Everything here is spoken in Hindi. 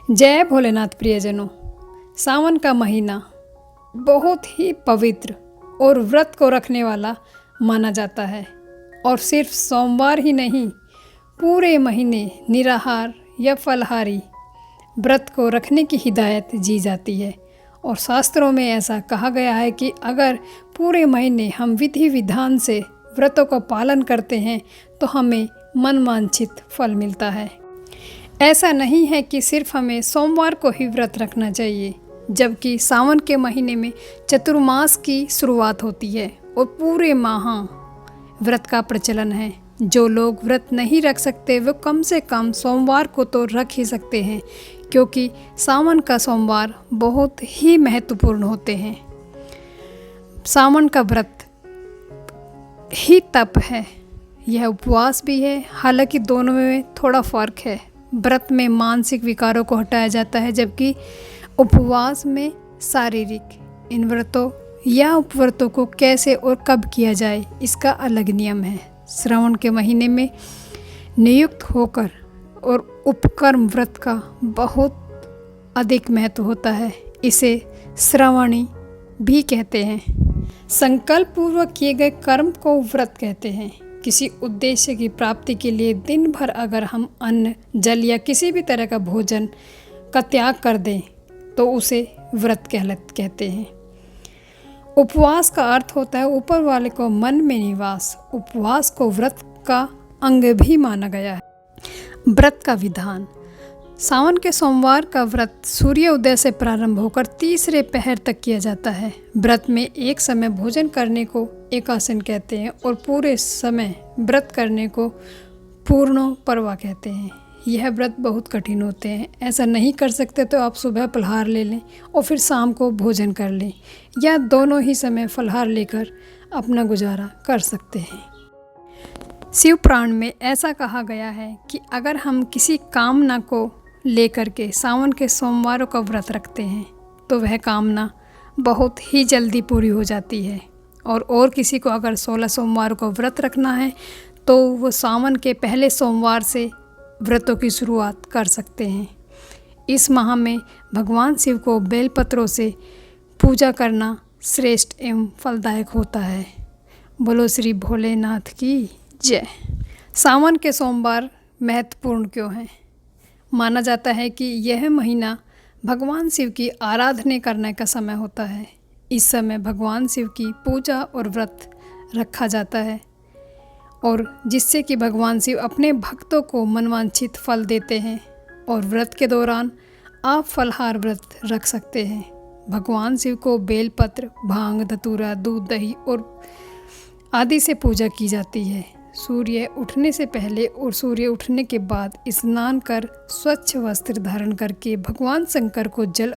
जय भोलेनाथ प्रियजनों। सावन का महीना बहुत ही पवित्र और व्रत को रखने वाला माना जाता है और सिर्फ सोमवार ही नहीं, पूरे महीने निराहार या फलाहारी व्रत को रखने की हिदायत दी जाती है। और शास्त्रों में ऐसा कहा गया है कि अगर पूरे महीने हम विधि विधान से व्रतों का पालन करते हैं तो हमें मनवांछित फल मिलता है। ऐसा नहीं है कि सिर्फ हमें सोमवार को ही व्रत रखना चाहिए, जबकि सावन के महीने में चतुर्मास की शुरुआत होती है और पूरे माह व्रत का प्रचलन है। जो लोग व्रत नहीं रख सकते वो कम से कम सोमवार को तो रख ही सकते हैं, क्योंकि सावन का सोमवार बहुत ही महत्वपूर्ण होते हैं। सावन का व्रत ही तप है, यह उपवास भी है। हालांकि दोनों में थोड़ा फ़र्क है। व्रत में मानसिक विकारों को हटाया जाता है, जबकि उपवास में शारीरिक। इन व्रतों या उपव्रतों को कैसे और कब किया जाए, इसका अलग नियम है। श्रावण के महीने में नियुक्त होकर और उपकर्म व्रत का बहुत अधिक महत्व होता है। इसे श्रावणी भी कहते हैं। संकल्प पूर्वक किए गए कर्म को व्रत कहते हैं। किसी उद्देश्य की प्राप्ति के लिए दिन भर अगर हम अन्न, जल या किसी भी तरह का भोजन का त्याग कर दें तो उसे व्रत कहते हैं। उपवास का अर्थ होता है ऊपर वाले को मन में निवास। उपवास को व्रत का अंग भी माना गया है। व्रत का विधान। सावन के सोमवार का व्रत सूर्य उदय से प्रारंभ होकर तीसरे पहर तक किया जाता है। व्रत में एक समय भोजन करने को एकासन कहते हैं और पूरे समय व्रत करने को पूर्णोपरवा कहते हैं। यह व्रत बहुत कठिन होते हैं। ऐसा नहीं कर सकते तो आप सुबह फलाहार ले लें और फिर शाम को भोजन कर लें, या दोनों ही समय फलाहार लेकर अपना गुजारा कर सकते हैं। शिव पुराण में ऐसा कहा गया है कि अगर हम किसी कामना को लेकर के सावन के सोमवारों का व्रत रखते हैं तो वह कामना बहुत ही जल्दी पूरी हो जाती है। और किसी को अगर 16 सोमवारों का व्रत रखना है तो वो सावन के पहले सोमवार से व्रतों की शुरुआत कर सकते हैं। इस माह में भगवान शिव को बेलपत्रों से पूजा करना श्रेष्ठ एवं फलदायक होता है। बोलो श्री भोलेनाथ की जय। सावन के सोमवार महत्वपूर्ण क्यों हैं? माना जाता है कि यह महीना भगवान शिव की आराधना करने का समय होता है। इस समय भगवान शिव की पूजा और व्रत रखा जाता है, और जिससे कि भगवान शिव अपने भक्तों को मनवांछित फल देते हैं। और व्रत के दौरान आप फलाहार व्रत रख सकते हैं। भगवान शिव को बेलपत्र, भांग, धतूरा, दूध, दही और आदि से पूजा की जाती है। सूर्य उठने से पहले और सूर्य उठने के बाद स्नान कर स्वच्छ वस्त्र धारण करके भगवान शंकर को जल